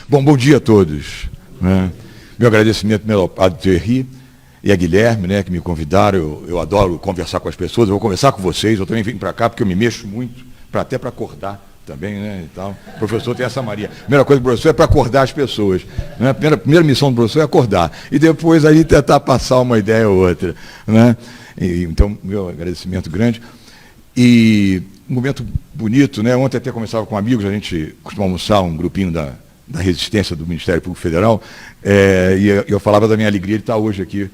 Bom dia a todos. Né? Meu agradecimento primeiro ao Padre Thierry e a Guilherme, né, que me convidaram. Eu adoro conversar com as pessoas, eu vou conversar com vocês, eu também vim para cá porque eu me mexo muito, até para acordar também, né, e tal. O professor tem essa Maria. A primeira coisa do professor é para acordar as pessoas. Né? A primeira missão do professor é acordar. E depois aí tentar passar uma ideia ou outra. Né? Então, meu agradecimento grande. E um momento bonito, né? Ontem até conversava com amigos, a gente costuma almoçar, um grupinho da Resistência do Ministério Público Federal, e eu falava da minha alegria de estar hoje aqui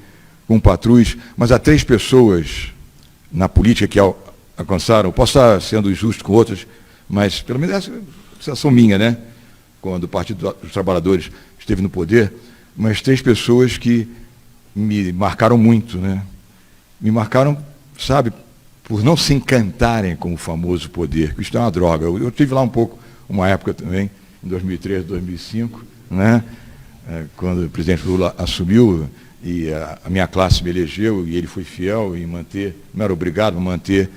com o Patrus, mas há 3 pessoas na política que alcançaram, posso estar sendo injusto com outras, mas pelo menos essa é a sensação minha, né? Quando o Partido dos Trabalhadores esteve no poder, mas 3 pessoas que me marcaram muito, né? Me marcaram, sabe, por não se encantarem com o famoso poder, que isso é uma droga. Eu tive lá um pouco, uma época também, em 2003, 2005, né? Quando o presidente Lula assumiu e a minha classe me elegeu e ele foi fiel em manter, não era obrigado a manter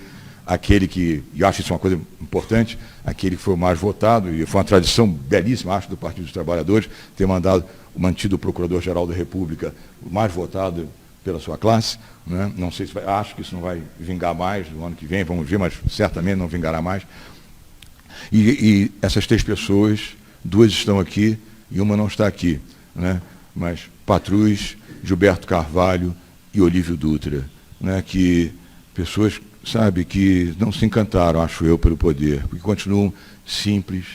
aquele que, e eu acho isso uma coisa importante, aquele que foi o mais votado, e foi uma tradição belíssima, acho, do Partido dos Trabalhadores, ter mantido o Procurador-Geral da República o mais votado pela sua classe. Né? Não sei se acho que isso não vai vingar mais no ano que vem, vamos ver, mas certamente não vingará mais. E essas 3 pessoas, 2 estão aqui e uma não está aqui, né? Mas Patrus, Gilberto Carvalho e Olívio Dutra, né? Que pessoas, sabe, que não se encantaram, acho eu, pelo poder, porque continuam simples,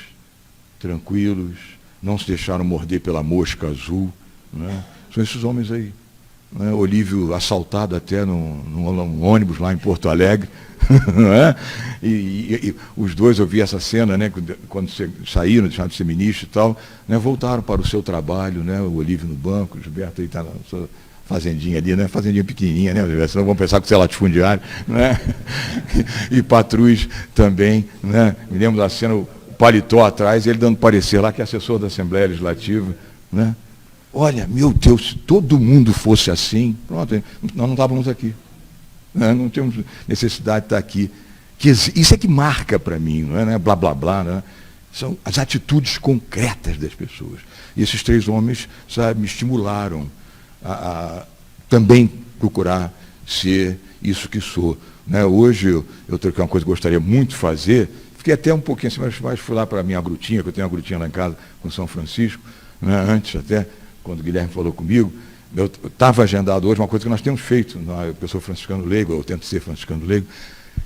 tranquilos, não se deixaram morder pela mosca azul, né? São esses homens aí. Né? Olívio assaltado até num ônibus lá em Porto Alegre, não é? E os dois, eu vi essa cena, né, quando saíram, deixaram de ser ministro e tal, né, voltaram para o seu trabalho, né, o Olívio no banco, o Gilberto aí está na sua fazendinha ali, né, fazendinha pequenininha, né, senão vão pensar que você é latifundiário, né? E Patrus também, né, me lembro da cena, o paletó atrás, ele dando parecer lá, que é assessor da Assembleia Legislativa, né? Olha, meu Deus, se todo mundo fosse assim, pronto, nós não estávamos aqui. Né? Não temos necessidade de estar aqui. Isso é que marca para mim, não é, né? Blá, blá, blá. Né? São as atitudes concretas das pessoas. E esses 3 homens, sabe, me estimularam a também procurar ser isso que sou. Né? Hoje, eu troquei uma coisa que eu gostaria muito de fazer, fiquei até um pouquinho assim, mas fui lá para a minha grutinha, que eu tenho uma grutinha lá em casa com São Francisco, né? Antes até, quando o Guilherme falou comigo, eu estava agendado hoje uma coisa que nós temos feito, eu sou franciscano leigo, eu tento ser franciscano leigo,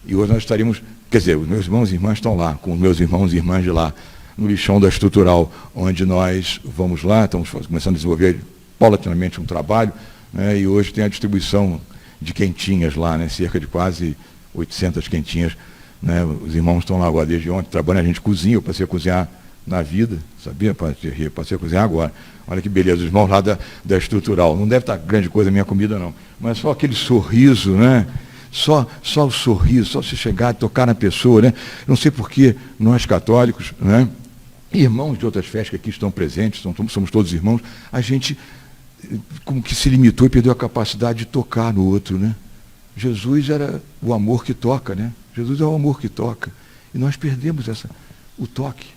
e hoje nós estaríamos, quer dizer, os meus irmãos e irmãs estão lá, com os meus irmãos e irmãs de lá, no lixão da Estrutural, onde nós vamos lá, estamos começando a desenvolver paulatinamente um trabalho, né, e hoje tem a distribuição de quentinhas lá, né, cerca de quase 800 quentinhas, né, os irmãos estão lá agora desde ontem, trabalhando, a gente cozinha, eu passei a cozinhar na vida, sabia? Passei a cozinhar agora. Olha que beleza, os irmãos lá da Estrutural. Não deve estar grande coisa a minha comida, não. Mas só aquele sorriso, né? Só o sorriso, só se chegar e tocar na pessoa, né? Não sei por que nós católicos, né? Irmãos de outras festas que aqui estão presentes, somos todos irmãos, a gente como que se limitou e perdeu a capacidade de tocar no outro, né? Jesus era o amor que toca, né? Jesus é o amor que toca. E nós perdemos o toque.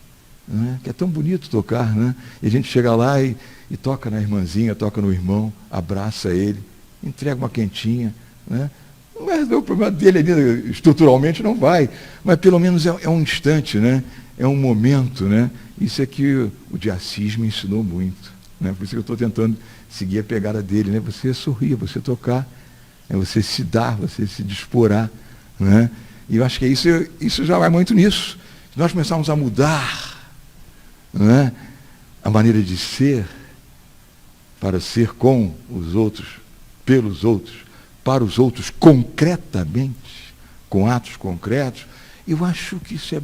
Né? Que é tão bonito tocar, né? E a gente chega lá e toca na irmãzinha, toca no irmão, abraça ele, entrega uma quentinha, né? Não vai resolver o problema dele ali, estruturalmente não vai, mas pelo menos é um instante, né? É um momento, né? Isso é que o de Assis me ensinou muito, né? Por isso que eu estou tentando seguir a pegada dele, né? Você sorrir, você tocar, você se dar, você se disporar, né? E eu acho que isso já vai muito nisso. Se nós começarmos a mudar, né, a maneira de ser, para ser com os outros, pelos outros, para os outros concretamente, com atos concretos, eu acho que isso é,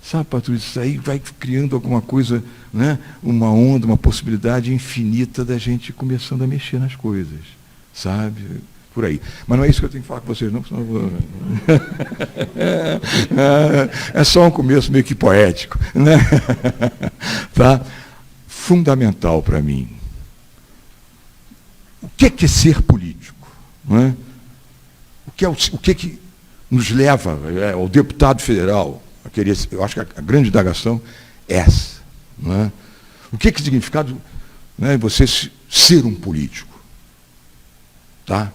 sabe, Patrícia, isso aí vai criando alguma coisa, né, uma onda, uma possibilidade infinita da gente começando a mexer nas coisas, sabe? Por aí. Mas não é isso que eu tenho que falar com vocês, não, senão eu vou... É só um começo meio que poético, né? Tá? Fundamental para mim. O que é ser político? Não é? O que nos leva ao deputado federal a querer... Eu acho que a grande indagação é essa. Não é? O que significa, né, você ser um político? Tá?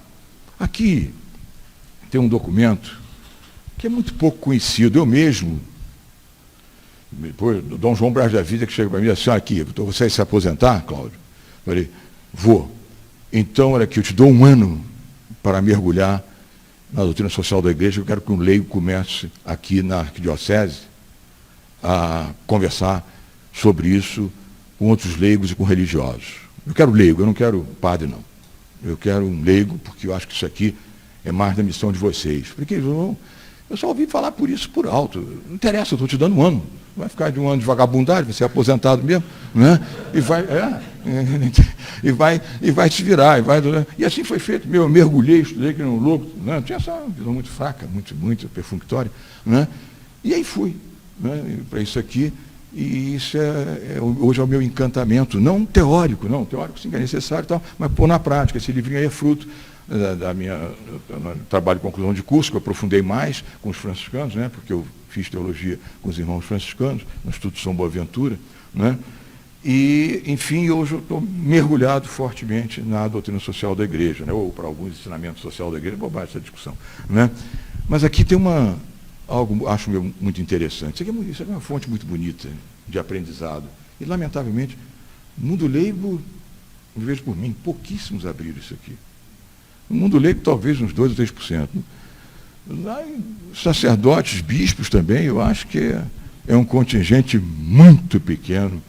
Aqui tem um documento que é muito pouco conhecido. Eu mesmo, depois, o Dom João Braz da Vida, que chega para mim e diz assim, aqui, você vai se aposentar, Cláudio? Eu falei, vou. Então, olha aqui, eu te dou 1 ano para mergulhar na doutrina social da igreja. Eu quero que um leigo comece aqui na arquidiocese a conversar sobre isso com outros leigos e com religiosos. Eu quero leigo, eu não quero padre, não. Eu quero um leigo, porque eu acho que isso aqui é mais da missão de vocês. Porque eu só ouvi falar por isso por alto. Não interessa, eu estou te dando 1 ano. Vai ficar de 1 ano de vagabundagem, vai ser aposentado mesmo, né? E vai te virar. E assim foi feito. Eu mergulhei, estudei que nem um louco, né? Tinha essa visão muito fraca, muito perfunctória, né? E aí fui, né, para isso aqui. E isso hoje é o meu encantamento, não teórico, não, teórico sim que é necessário, tal, mas pôr na prática. Esse livrinho aí é fruto da minha trabalho de conclusão de curso, que eu aprofundei mais com os franciscanos, né, porque eu fiz teologia com os irmãos franciscanos, no Instituto São Boaventura, né, e, enfim, hoje eu estou mergulhado fortemente na doutrina social da igreja, né, ou para alguns ensinamentos social da igreja, bobagem essa discussão, né. Mas aqui tem algo, acho muito interessante. Isso aqui é uma fonte muito bonita de aprendizado. E, lamentavelmente, no mundo leigo, eu vejo por mim, pouquíssimos abriram isso aqui. No mundo leigo, talvez uns 2 ou 3%. Lá, sacerdotes, bispos também, eu acho que é um contingente muito pequeno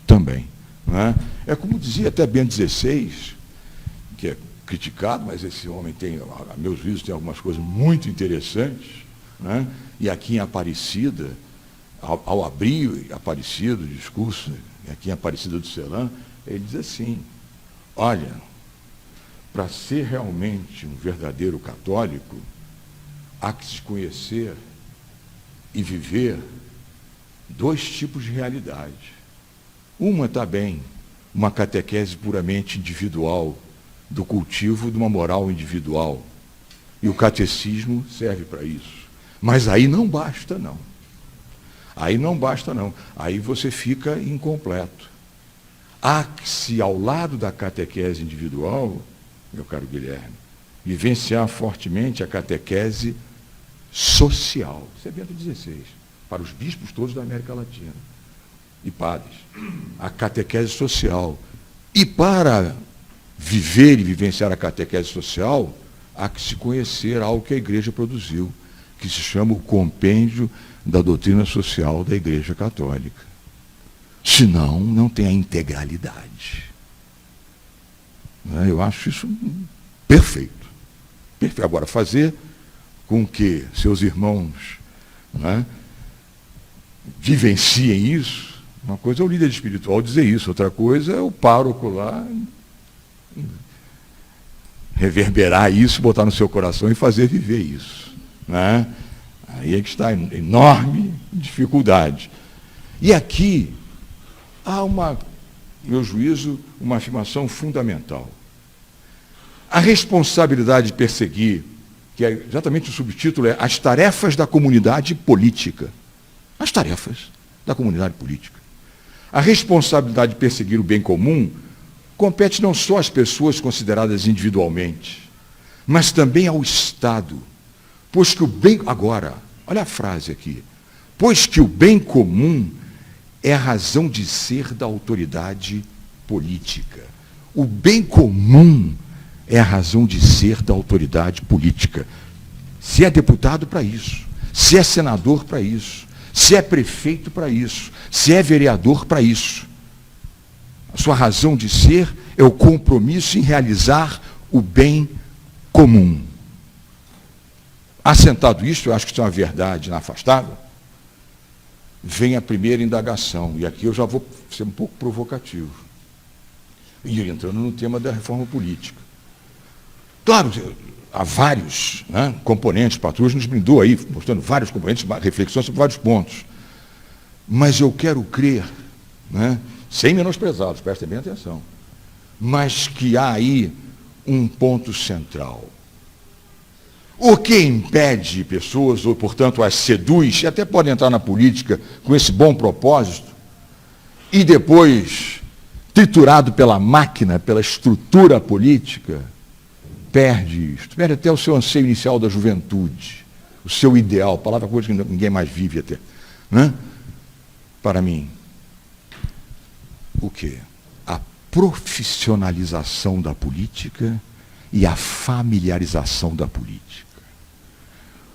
também. Não é? É como dizia até Bento XVI, que é criticado, mas esse homem tem, a meus juízos, tem algumas coisas muito interessantes, né? E aqui em Aparecida, ao abrir Aparecida, o discurso, aqui em Aparecida do Ceará, ele diz assim, olha, para ser realmente um verdadeiro católico, há que se conhecer e viver 2 tipos de realidade. Uma está bem, uma catequese puramente individual, do cultivo de uma moral individual. E o catecismo serve para isso. Mas aí não basta, não. Aí não basta, não. Aí você fica incompleto. Há que se, ao lado da catequese individual, meu caro Guilherme, vivenciar fortemente a catequese social. Isso é Bento XVI, para os bispos todos da América Latina e padres. A catequese social. E para viver e vivenciar a catequese social, há que se conhecer algo que a igreja produziu, que se chama o compêndio da doutrina social da Igreja Católica. Senão, não tem a integralidade. Eu acho isso perfeito. Perfeito. Agora, fazer com que seus irmãos, né, vivenciem isso, uma coisa é o líder espiritual dizer isso, outra coisa é o pároco lá reverberar isso, botar no seu coração e fazer viver isso. Né? Aí é que está a enorme dificuldade. E aqui há no meu juízo, uma afirmação fundamental. A responsabilidade de perseguir, que é exatamente o subtítulo, é as tarefas da comunidade política. As tarefas da comunidade política. A responsabilidade de perseguir o bem comum compete não só às pessoas consideradas individualmente, mas também ao Estado. Pois que o bem... Agora, olha a frase aqui. Pois que o bem comum é a razão de ser da autoridade política. O bem comum é a razão de ser da autoridade política. Se é deputado, para isso. Se é senador, para isso. Se é prefeito, para isso. Se é vereador, para isso. A sua razão de ser é o compromisso em realizar o bem comum. Assentado isto, eu acho que isso é uma verdade inafastável, vem a primeira indagação, e aqui eu já vou ser um pouco provocativo, e entrando no tema da reforma política. Claro, há vários, né, componentes, Patrus nos brindou aí, mostrando vários componentes, reflexões sobre vários pontos, mas eu quero crer, né, sem menosprezá-los, prestem bem atenção, mas que há aí um ponto central. O que impede pessoas, ou portanto as seduz, e até podem entrar na política com esse bom propósito, e depois triturado pela máquina, pela estrutura política, perde isto, perde até o seu anseio inicial da juventude, o seu ideal, palavra coisa que ninguém mais vive até. Né? Para mim, o quê? A profissionalização da política e a familiarização da política.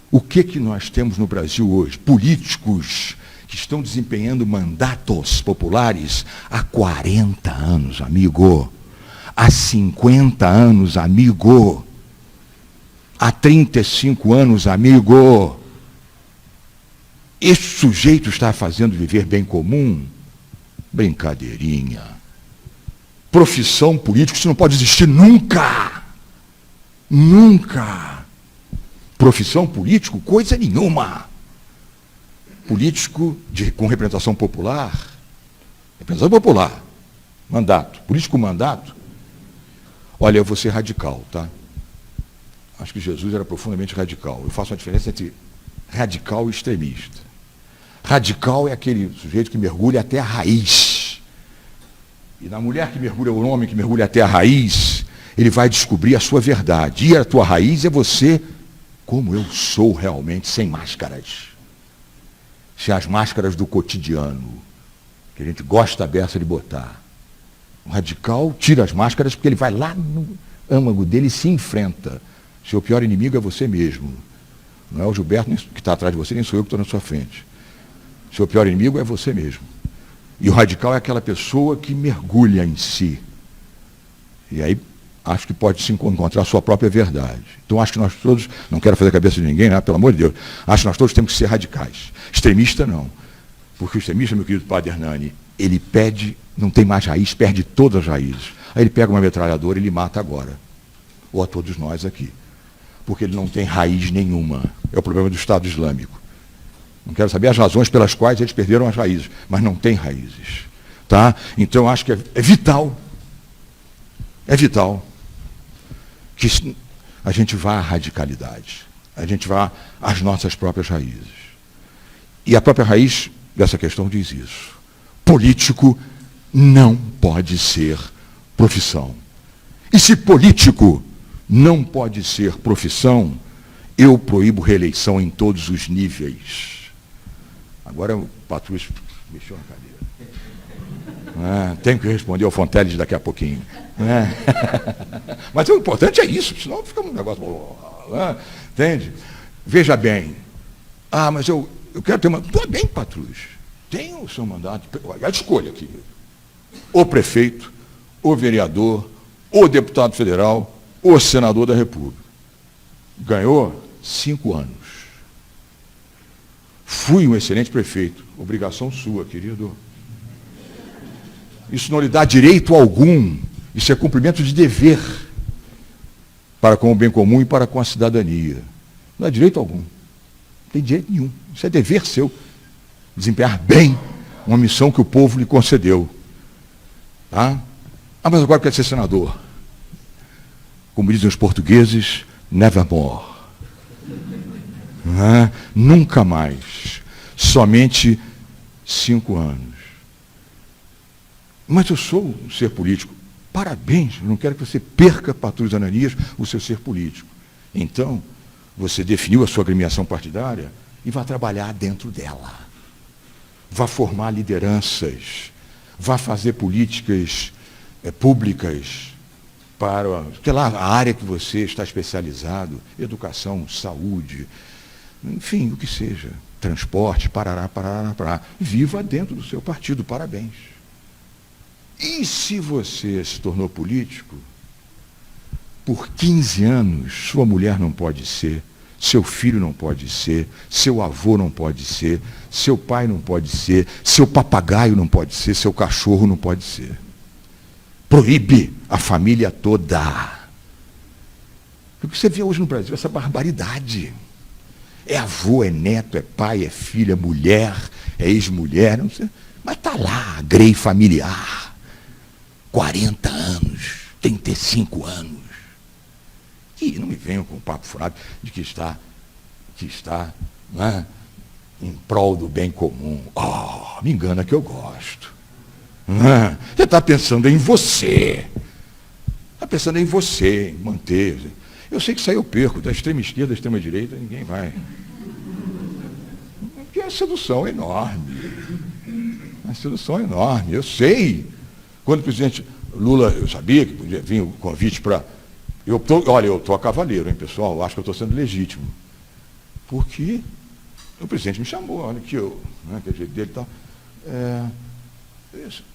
O que nós temos no Brasil hoje? Políticos que estão desempenhando mandatos populares há 40 anos, amigo. Há 50 anos, amigo. Há 35 anos, amigo. Esse sujeito está fazendo viver bem comum? Brincadeirinha. Profissão política, isso não pode existir nunca. Nunca. Profissão político, coisa nenhuma. Político com representação popular, mandato, político mandato. Olha, eu vou ser radical, tá? Acho que Jesus era profundamente radical. Eu faço uma diferença entre radical e extremista. Radical é aquele sujeito que mergulha até a raiz. E na mulher que mergulha, o homem que mergulha até a raiz, ele vai descobrir a sua verdade. E a tua raiz é você, como eu sou realmente, sem máscaras. Sem as máscaras do cotidiano, que a gente gosta a beça de botar. O radical tira as máscaras porque ele vai lá no âmago dele e se enfrenta. Seu pior inimigo é você mesmo. Não é o Gilberto que está atrás de você, nem sou eu que estou na sua frente. Seu pior inimigo é você mesmo. E o radical é aquela pessoa que mergulha em si. E aí acho que pode se encontrar a sua própria verdade. Então acho que nós todos, não quero fazer a cabeça de ninguém, né? Pelo amor de Deus, acho que nós todos temos que ser radicais. Extremista não. Porque o extremista, meu querido padre Hernani, ele pede, não tem mais raiz, perde todas as raízes. Aí ele pega uma metralhadora e ele mata agora. Ou a todos nós aqui. Porque ele não tem raiz nenhuma. É o problema do Estado Islâmico. Não quero saber as razões pelas quais eles perderam as raízes, mas não tem raízes. Tá? Então acho que é vital que a gente vá à radicalidade, a gente vá às nossas próprias raízes. E a própria raiz dessa questão diz isso. Político não pode ser profissão. E se político não pode ser profissão, eu proíbo reeleição em todos os níveis. Agora o Patrus mexeu na cadeira. Tenho que responder ao Fonteles daqui a pouquinho. Mas o importante é isso, senão fica um negócio. Entende? Veja bem. Mas eu quero ter uma. Tudo bem, Patrus. Tem o seu mandato. A escolha aqui. O prefeito, o vereador, o deputado federal, o senador da República. Ganhou 5 anos. Fui um excelente prefeito. Obrigação sua, querido. Isso não lhe dá direito algum. Isso é cumprimento de dever para com o bem comum e para com a cidadania. Não dá direito algum. Não tem direito nenhum. Isso é dever seu. Desempenhar bem uma missão que o povo lhe concedeu. Tá? Mas agora quer ser senador. Como dizem os portugueses, nevermore. Nunca mais. Somente 5 anos. Mas eu sou um ser político. Parabéns, eu não quero que você perca, Patrus Ananias, o seu ser político. Então, você definiu a sua agremiação partidária e vá trabalhar dentro dela. Vá formar lideranças. Vá fazer políticas públicas para, sei lá, a área que você está especializado, educação, saúde, enfim, o que seja, transporte, parará. Viva dentro do seu partido, parabéns. E se você se tornou político, por 15 anos, sua mulher não pode ser, seu filho não pode ser, seu avô não pode ser, seu pai não pode ser, seu papagaio não pode ser, seu cachorro não pode ser. Proíbe a família toda. O que você vê hoje no Brasil, essa barbaridade. É avô, é neto, é pai, é filha, é mulher, é ex-mulher, não sei. Mas está lá, a grei familiar. 40 anos, 35 anos. E não me venham com um papo furado de que está em prol do bem comum. Me engana que eu gosto. Você está pensando em você. Está pensando em você, em manter. Eu sei que isso aí eu perco, da extrema esquerda, da extrema direita, ninguém vai. Porque a sedução é enorme. A sedução é enorme, eu sei. Quando o presidente Lula, eu sabia que podia vir o convite para... Olha, eu estou a cavaleiro, hein, pessoal? Eu acho que eu estou sendo legítimo. Porque o presidente me chamou, olha aqui, que é o jeito dele e tal.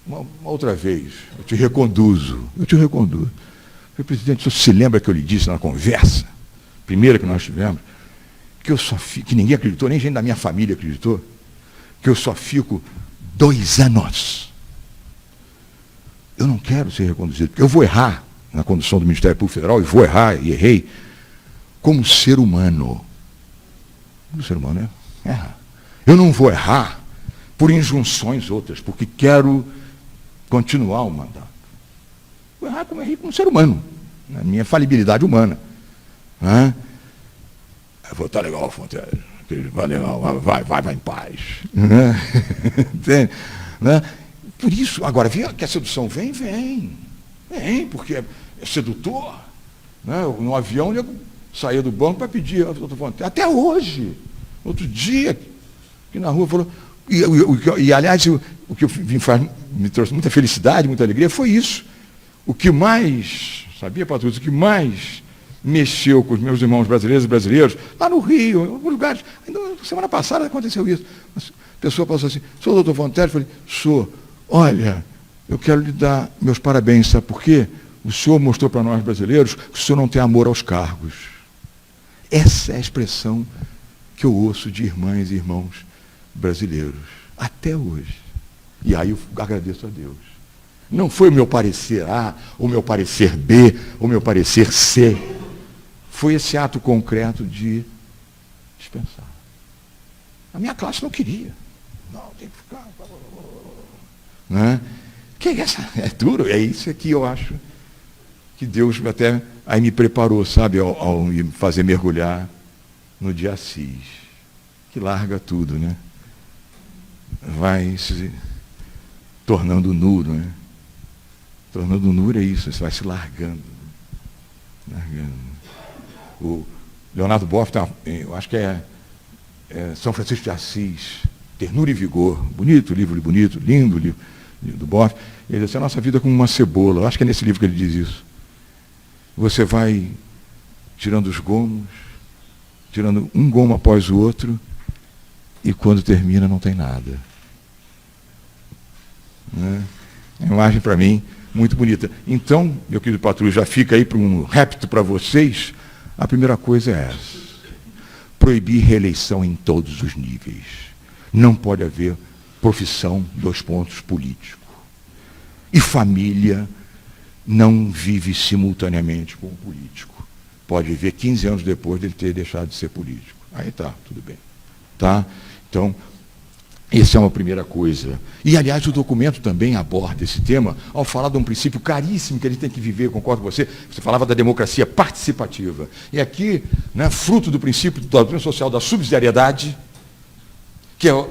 Uma outra vez, eu te reconduzo. Falei, presidente, o senhor se lembra que eu lhe disse na conversa, primeira que nós tivemos, que eu só fico, que ninguém acreditou, nem gente da minha família acreditou, que eu só fico 2 anos. Eu não quero ser reconduzido, porque eu vou errar na condução do Ministério Público Federal, e vou errar, e errei, como ser humano. Como ser humano erra. Eu não vou errar por injunções outras, porque quero continuar o mandato. Vou errar como errei como ser humano, na minha falibilidade humana. Eu vou estar legal, Fonte, vai legal, vai em paz. Entende? Por isso, agora, vê que a sedução vem, porque é sedutor. No avião, ele saía do banco para pedir, até hoje, outro dia, aqui na rua, falou, e aliás, o que me trouxe muita felicidade, muita alegria, foi isso. O que mais, sabia, Patrícia, o que mais mexeu com os meus irmãos brasileiros e brasileiros, lá no Rio, em alguns lugares, ainda semana passada aconteceu isso. A pessoa passou assim, sou o doutor Fontelli? Eu falei, sou. Olha, eu quero lhe dar meus parabéns, sabe por quê? O senhor mostrou para nós brasileiros que o senhor não tem amor aos cargos. Essa é a expressão que eu ouço de irmãs e irmãos brasileiros, até hoje. E aí eu agradeço a Deus. Não foi o meu parecer A, o meu parecer B, o meu parecer C. Foi esse ato concreto de dispensar. A minha classe não queria. Não, tem que ficar... Que é duro, é isso que eu acho que Deus até aí me preparou, sabe, ao me fazer mergulhar no de Assis, que larga tudo, vai se tornando nu, tornando nu é isso, você vai se largando. O Leonardo Boff, eu acho que é São Francisco de Assis, Ternura e Vigor, bonito livro, bonito, lindo livro do Boff. Ele diz assim, a nossa vida é como uma cebola. Eu acho que é nesse livro que ele diz isso. Você vai tirando os gomos, tirando um gomo após o outro, e quando termina não tem nada. É uma imagem para mim muito bonita. Então, meu querido Patrulha, já fica aí para um repto para vocês. A primeira coisa é essa. Proibir reeleição em todos os níveis. Não pode haver profissão, político. E família não vive simultaneamente com o político. Pode viver 15 anos depois de ele ter deixado de ser político. Aí tá, tudo bem. Então, essa é uma primeira coisa. E, aliás, o documento também aborda esse tema ao falar de um princípio caríssimo que a gente tem que viver, concordo com você. Você falava da democracia participativa. E aqui, fruto do princípio da doutrina social da subsidiariedade, que é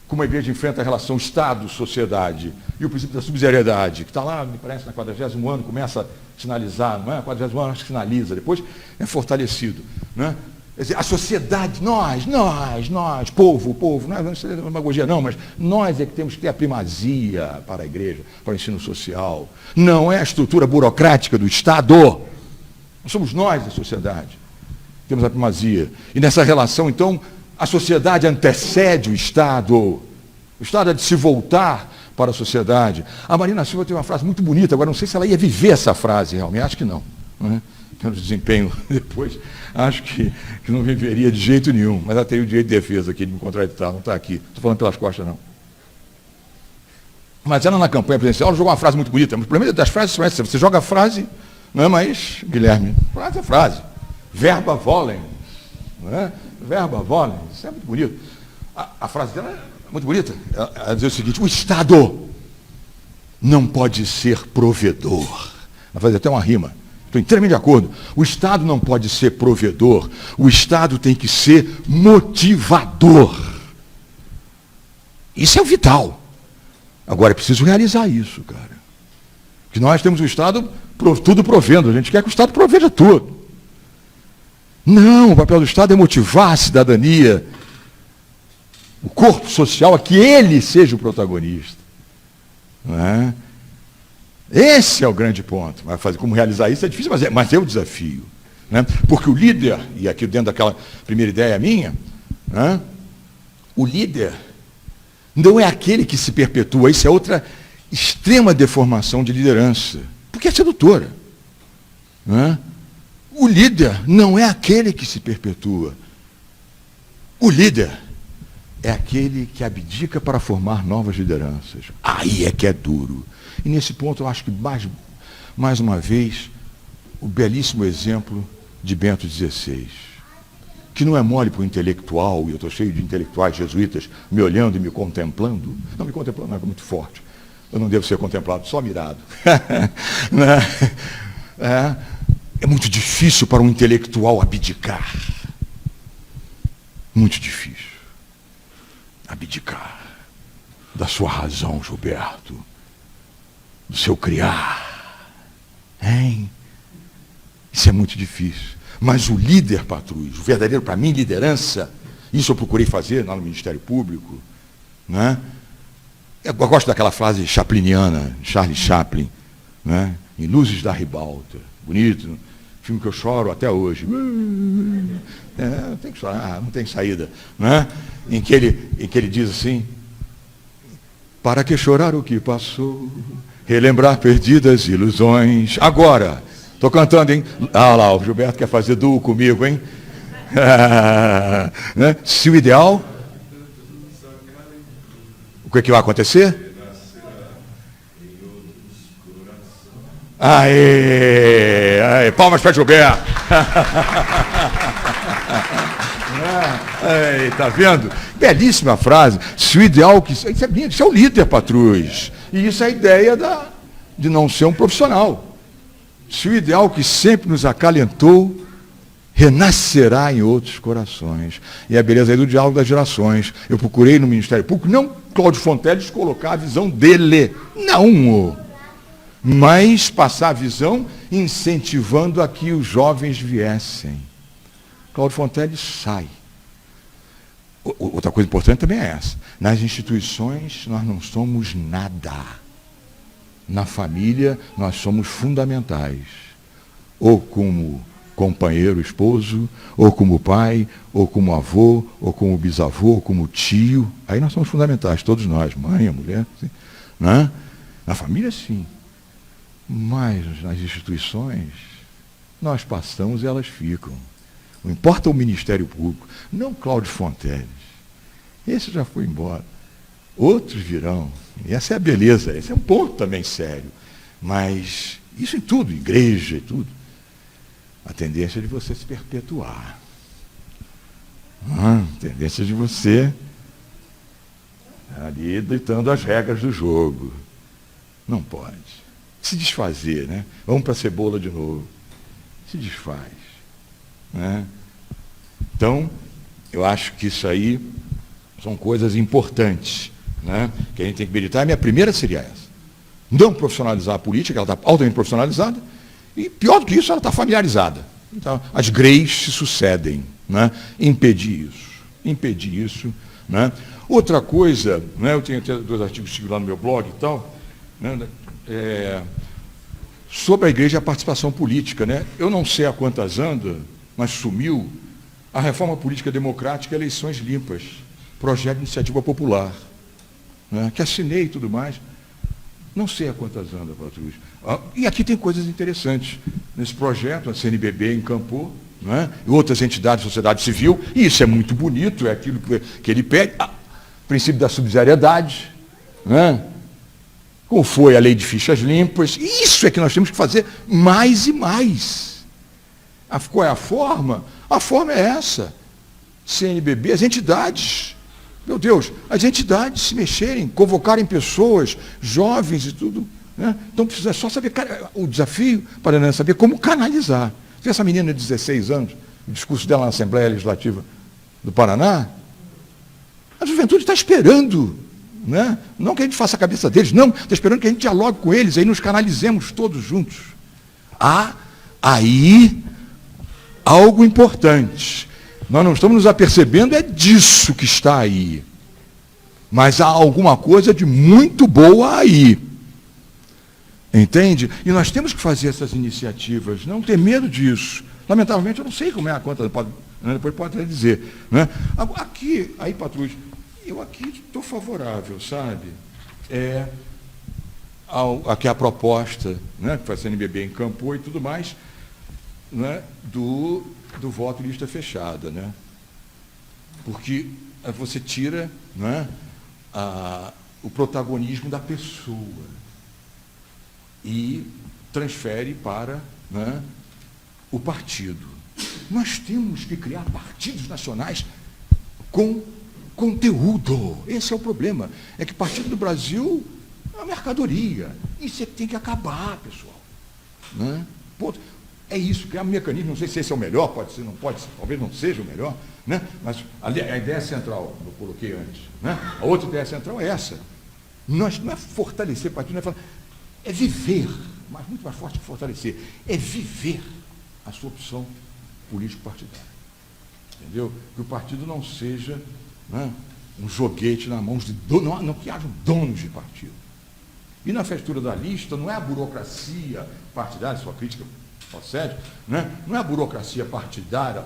como a igreja enfrenta a relação Estado-sociedade, e o princípio da subsidiariedade, que está lá, me parece, na 40º ano, começa a sinalizar, não é? 40º ano acho que sinaliza, depois é fortalecido. Quer dizer, a sociedade, nós, povo, não é demagogia não, mas nós é que temos que ter a primazia para a igreja, para o ensino social. Não é a estrutura burocrática do Estado. Somos nós, a sociedade, temos a primazia. E nessa relação, então, a sociedade antecede o Estado. O Estado é de se voltar para a sociedade. A Marina Silva tem uma frase muito bonita, agora não sei se ela ia viver essa frase realmente, acho que não. Pelo desempenho depois, acho que não viveria de jeito nenhum, mas ela teria o direito de defesa aqui, de me contraditar, não está aqui. Estou falando pelas costas, não. Mas ela na campanha presidencial jogou uma frase muito bonita. O problema das frases são essas. Você joga a frase, não é mais, Guilherme, frase é frase. Verba volens. Verba volens. Isso é muito bonito. A frase dela é muito bonita. Ela diz o seguinte, o Estado não pode ser provedor. Ela faz até uma rima. Estou inteiramente de acordo. O Estado não pode ser provedor. O Estado tem que ser motivador. Isso é o vital. Agora é preciso realizar isso, cara. Que nós temos o Estado tudo provendo, a gente quer que o Estado proveja tudo. Não, o papel do Estado é motivar a cidadania, o corpo social, a que ele seja o protagonista. Não é? Esse é o grande ponto. Mas fazer como realizar isso é difícil, mas é o desafio. Né? Porque o líder, e aqui dentro daquela primeira ideia minha, né? O líder não é aquele que se perpetua, isso é outra extrema deformação de liderança, porque é sedutora. Né? O líder não é aquele que se perpetua. O líder é aquele que abdica para formar novas lideranças. Aí é que é duro. E nesse ponto eu acho que mais uma vez o belíssimo exemplo de Bento XVI, que não é mole para o intelectual, e eu estou cheio de intelectuais jesuítas me olhando e me contemplando. Não, me contemplando não é muito forte. Eu não devo ser contemplado, só mirado. É muito difícil para um intelectual abdicar. Muito difícil. Abdicar da sua razão, Gilberto, do seu criar. Hein? Isso é muito difícil. Mas o líder, Patrus, o verdadeiro, para mim, liderança, isso eu procurei fazer lá no Ministério Público, né? Eu gosto daquela frase chapliniana, Charles Chaplin, né? Em Luzes da Ribalta, bonito, filme que eu choro até hoje. Não tem que chorar, não tem saída, né? Em que ele diz assim: para que chorar o que passou, relembrar perdidas ilusões. Agora, estou cantando, hein? Ah lá, o Gilberto quer fazer duo comigo, hein? Né? Se o ideal, o que vai acontecer? Aê, palmas para Gilberto. Tá vendo? Belíssima frase. Se o ideal que... Isso é o líder, Patrus. E isso é a ideia de não ser um profissional. Se o ideal que sempre nos acalentou renascerá em outros corações. E a beleza aí do diálogo das gerações. Eu procurei no Ministério Público, não Cláudio Fonteles colocar a visão dele. Não! Mas passar a visão incentivando a que os jovens viessem. Cláudio Fonteles sai. Outra coisa importante também é essa. Nas instituições nós não somos nada. Na família nós somos fundamentais. Ou como companheiro, esposo, ou como pai, ou como avô, ou como bisavô, ou como tio. Aí nós somos fundamentais, todos nós, mãe, a mulher. Assim, né? Na família, sim. Mas nas instituições, nós passamos e elas ficam. Não importa o Ministério Público, não Cláudio Fonteles. Esse já foi embora. Outros virão. E essa é a beleza, esse é um ponto também sério. Mas isso em tudo, igreja e tudo. A tendência de você se perpetuar. A tendência de você ali ditando as regras do jogo. Não pode. Se desfazer, né? Vamos para a cebola de novo. Se desfaz. Né? Então, eu acho que isso aí são coisas importantes, né? Que a gente tem que meditar. A minha primeira seria essa. Não profissionalizar a política, ela está altamente profissionalizada, e pior do que isso, ela está familiarizada. Então, as greys se sucedem. Né? Impedir isso. Né? Outra coisa, né? Eu tenho até 2 artigos que lá no meu blog e tal, né? Sobre a igreja e a participação política. Né? Eu não sei a quantas anda, mas sumiu a reforma política democrática e eleições limpas, projeto de iniciativa popular, né? Que assinei e tudo mais. Não sei a quantas anda, Patrus. E aqui tem coisas interessantes. Nesse projeto, a CNBB encampou, né? E outras entidades da sociedade civil, e isso é muito bonito, é aquilo que ele pede. Princípio da subsidiariedade, né? Como foi a lei de fichas limpas. Isso é que nós temos que fazer mais e mais. Qual é a forma? A forma é essa. CNBB, as entidades. Meu Deus, as entidades se mexerem, convocarem pessoas, jovens e tudo. Né? Então precisa só saber, o desafio para não saber como canalizar. Você essa menina de 16 anos, o discurso dela na Assembleia Legislativa do Paraná, a juventude está esperando. né? Não que a gente faça a cabeça deles, não, estou esperando que a gente dialogue com eles, aí nos canalizemos todos juntos. Há aí algo importante. Nós não estamos nos apercebendo, é disso que está aí. Mas há alguma coisa de muito boa aí. Entende? E nós temos que fazer essas iniciativas, não ter medo disso. Lamentavelmente, eu não sei como é a conta, depois pode até dizer. Né? Aqui, aí, patrulhas, eu aqui estou favorável, sabe? Aqui a proposta, né, que a CNBB encampou e tudo mais, né, do voto lista fechada. Né? Porque você tira, né, o protagonismo da pessoa e transfere para, né, o partido. Nós temos que criar partidos nacionais com conteúdo. Esse é o problema. É que o Partido do Brasil é uma mercadoria. Isso é que tem que acabar, pessoal. Né? É isso, criar um mecanismo, não sei se esse é o melhor, pode ser, não pode ser, talvez não seja o melhor, né? Mas a ideia central, eu coloquei antes, né? A outra ideia central é essa. Não é fortalecer o partido, não é falar, é viver, mas muito mais forte que fortalecer, é viver a sua opção político-partidária. Entendeu? Que o partido não seja, né, um joguete nas mãos de donos, não que hajam donos de partido. E na fechura da lista, não é a burocracia partidária, sua crítica procede, né? Não é a burocracia partidária,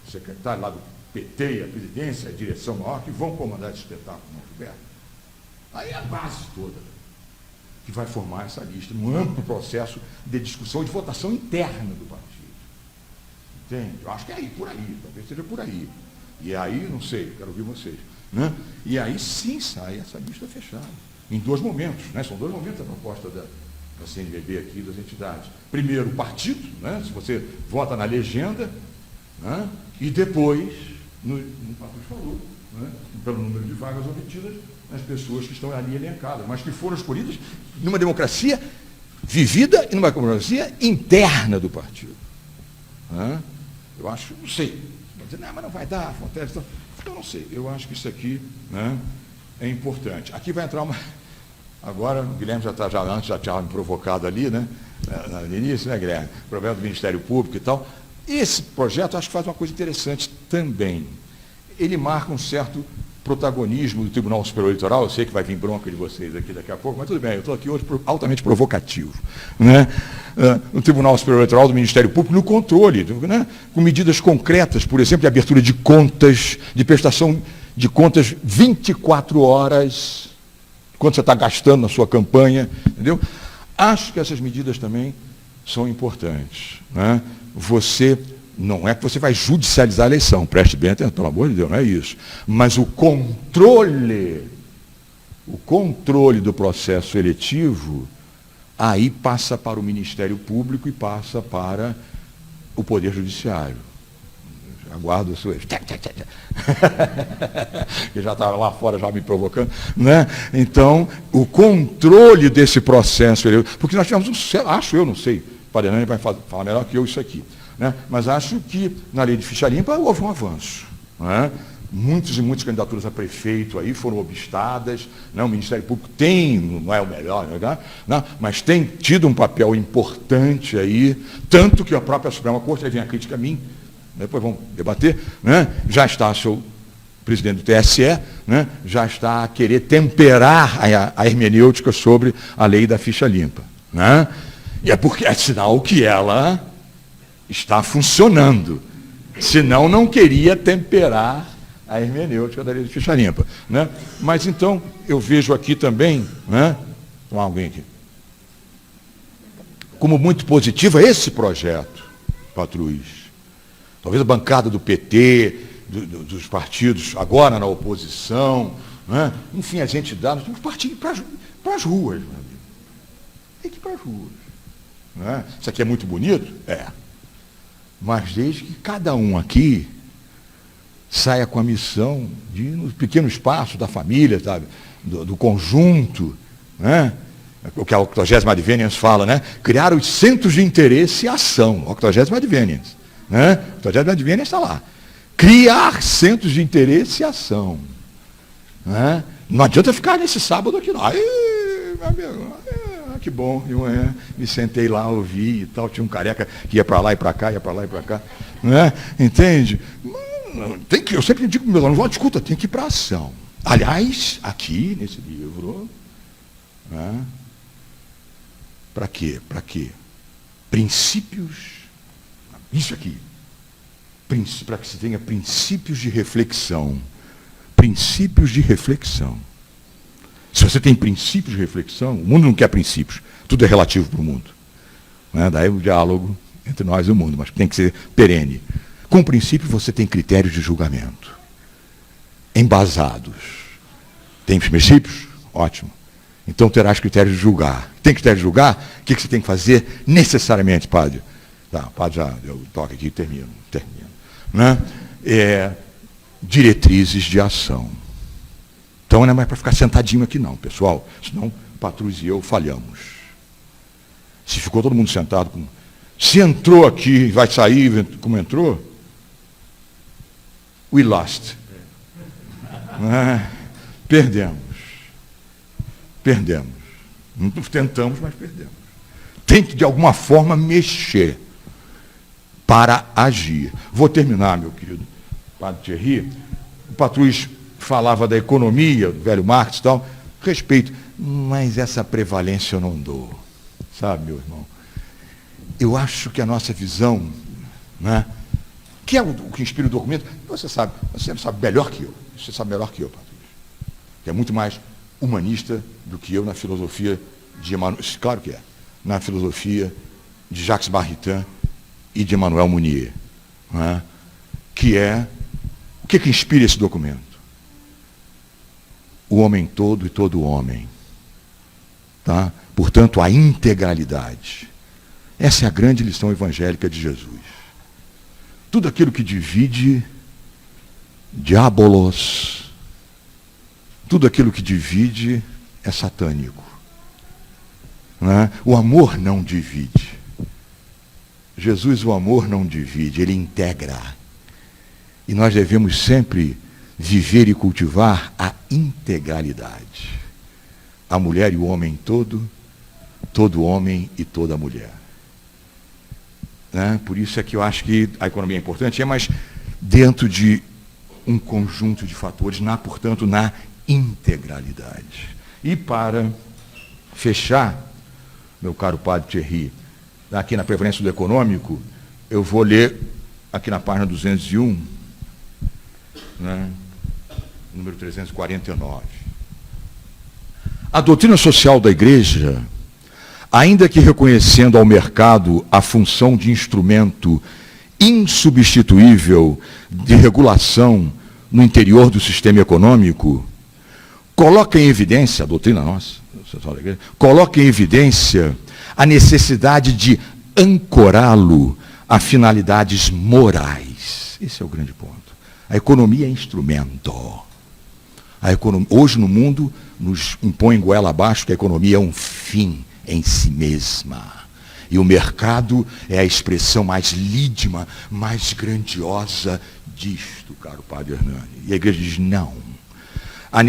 o secretário lá do PT, a presidência, a direção maior, que vão comandar esse espetáculo, não, Gilberto. Aí é a base toda que vai formar essa lista, um amplo processo de discussão e de votação interna do partido. Entende? Eu acho que é aí, por aí, talvez seja por aí. E aí, não sei, quero ouvir vocês. Né? E aí sim sai essa lista fechada. Em 2 momentos, né? São 2 momentos a proposta da CNBB aqui, das entidades. Primeiro, o partido, né? Se você vota na legenda, né? E depois, no Patrus falou, né? Pelo número de vagas obtidas, as pessoas que estão ali elencadas, mas que foram escolhidas numa democracia vivida e numa democracia interna do partido. Né? Eu acho, não sei, vou dizer, não, mas não vai dar, acontece. Eu não sei, eu acho que isso aqui, né, é importante. Aqui vai entrar uma. Agora, o Guilherme antes já tinha me provocado ali, né? No início, né, Guilherme? O problema do Ministério Público e tal. Esse projeto acho que faz uma coisa interessante também. Ele marca um certo protagonismo do Tribunal Superior Eleitoral. Eu sei que vai vir bronca de vocês aqui daqui a pouco, mas tudo bem, eu estou aqui hoje altamente provocativo. Né? No Tribunal Superior Eleitoral do Ministério Público, no controle, né? Com medidas concretas, por exemplo, de abertura de contas, de prestação de contas 24 horas, quando você está gastando na sua campanha, entendeu? Acho que essas medidas também são importantes. Né? Não é que você vai judicializar a eleição, preste bem atenção, pelo amor de Deus, não é isso. Mas o controle do processo eletivo, aí passa para o Ministério Público e passa para o Poder Judiciário. Aguardo o seu. Que já estava lá fora já me provocando. Né? Então, o controle desse processo eletivo, porque nós tivemos acho eu, não sei, o Paranhana vai falar melhor que eu isso aqui. Né? Mas acho que na lei de ficha limpa houve um avanço. Né? Muitas candidaturas a prefeito aí foram obstadas. Né? O Ministério Público não é o melhor, né? Mas tem tido um papel importante aí, tanto que a própria Suprema Corte, aí vem a crítica a mim, depois vamos debater, né? Já está o presidente do TSE, né? Já está a querer temperar a hermenêutica sobre a lei da ficha limpa. Né? E é porque é sinal que ela está funcionando. Senão não queria temperar a hermenêutica da lei de ficha limpa. Né? Mas então, eu vejo aqui também, né? Com alguém aqui, como muito positivo esse projeto, Patrus. Talvez a bancada do PT, dos partidos agora na oposição, né? Enfim, as entidades, nós temos que partir para as ruas, meu amigo. Tem que ir para as ruas. Né? Isso aqui é muito bonito? É. Mas desde que cada um aqui saia com a missão de ir no pequeno espaço da família, sabe? Do conjunto, né? O que a 80ª Advenience fala, né? Criar os centros de interesse e ação. 80ª Advenience. Né? A 80ª Advenience está lá. Criar centros de interesse e ação. Né? Não adianta ficar nesse sábado aqui, não. Aí, meu amigo, que bom, eu me sentei lá, ouvi e tal, tinha um careca que ia para lá e para cá, ia para lá e para cá, não é? Entende? Tem que, eu sempre digo para meus alunos, escuta, tem que ir para a ação. Aliás, aqui nesse livro, né? Para quê? Para quê? Princípios, isso aqui, para que se tenha princípios de reflexão. Princípios de reflexão. Se você tem princípios de reflexão, o mundo não quer princípios, tudo é relativo para o mundo. Né? Daí o diálogo entre nós e o mundo, mas tem que ser perene. Com princípio você tem critérios de julgamento, embasados. Tem princípios? Ótimo. Então terás critérios de julgar. Tem critério de julgar? O que você tem que fazer necessariamente, padre? Tá, padre, já eu toco aqui e termino. Né? Diretrizes de ação. Então não é mais para ficar sentadinho aqui não, pessoal. Senão Patrus e eu falhamos. Se ficou todo mundo sentado, se entrou aqui, vai sair, como entrou, we lost. Perdemos. Tentamos, mas perdemos. Tem que, de alguma forma, mexer para agir. Vou terminar, meu querido Padre Thierry. O Patrus falava da economia, do velho Marx e tal, respeito, mas essa prevalência eu não dou. Sabe, meu irmão? Eu acho que a nossa visão, né, que é o que inspira o documento, você sabe melhor que eu. Você sabe melhor que eu, Patrus. Que é muito mais humanista do que eu na filosofia de Emmanuel, claro que é, na filosofia de Jacques Maritain e de Emmanuel Mounier, né, que é, o que inspira esse documento? O homem todo e todo homem. Tá? Portanto, a integralidade. Essa é a grande lição evangélica de Jesus. Tudo aquilo que divide, diabolos, tudo aquilo que divide é satânico. Né? O amor não divide. Jesus, o amor não divide, ele integra. E nós devemos sempre viver e cultivar a integralidade. A mulher e o homem todo homem e toda mulher. Né? Por isso é que eu acho que a economia é importante, mas dentro de um conjunto de fatores, portanto, na integralidade. E para fechar, meu caro Padre Thierry, aqui na Prevalência do Econômico, eu vou ler aqui na página 201, né, número 349. A doutrina social da Igreja, ainda que reconhecendo ao mercado a função de instrumento insubstituível de regulação no interior do sistema econômico, coloca em evidência, a doutrina nossa, social da Igreja, coloca em evidência a necessidade de ancorá-lo a finalidades morais. Esse é o grande ponto. A economia é instrumento. Hoje no mundo nos impõe goela abaixo que a economia é um fim em si mesma. E o mercado é a expressão mais lídima, mais grandiosa disto, caro Padre Hernani. E a igreja diz não. Há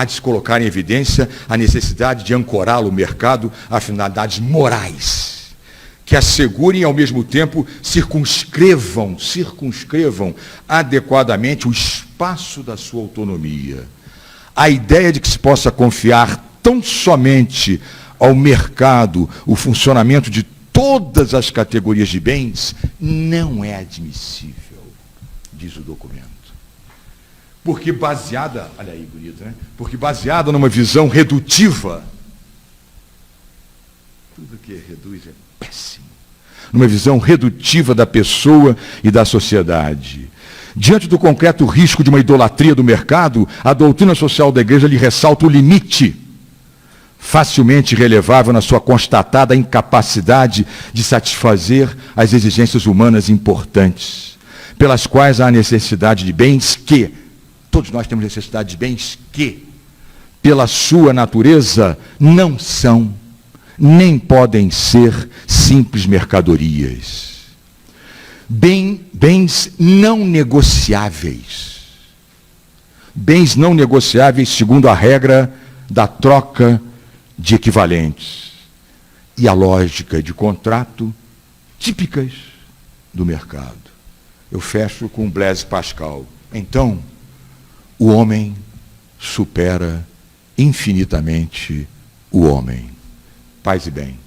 de se colocar em evidência a necessidade de ancorá-lo, o mercado, a finalidades morais, que assegurem ao mesmo tempo, circunscrevam adequadamente o espaço da sua autonomia. A ideia de que se possa confiar tão somente ao mercado o funcionamento de todas as categorias de bens não é admissível, diz o documento. Porque baseada, olha aí, bonito, né? Porque baseada numa visão redutiva, tudo que reduz é péssimo, numa visão redutiva da pessoa e da sociedade. Diante do concreto risco de uma idolatria do mercado, a doutrina social da Igreja lhe ressalta o limite, facilmente relevável na sua constatada incapacidade de satisfazer as exigências humanas importantes, pelas quais há necessidade de bens que, todos nós temos necessidade de bens que, pela sua natureza, não são, nem podem ser simples mercadorias. Bens não negociáveis. bens não negociáveis segundo a regra da troca de equivalentes e a lógica de contrato típicas do mercado. Eu fecho com Blaise Pascal. Então, o homem supera infinitamente o homem. Paz e bem.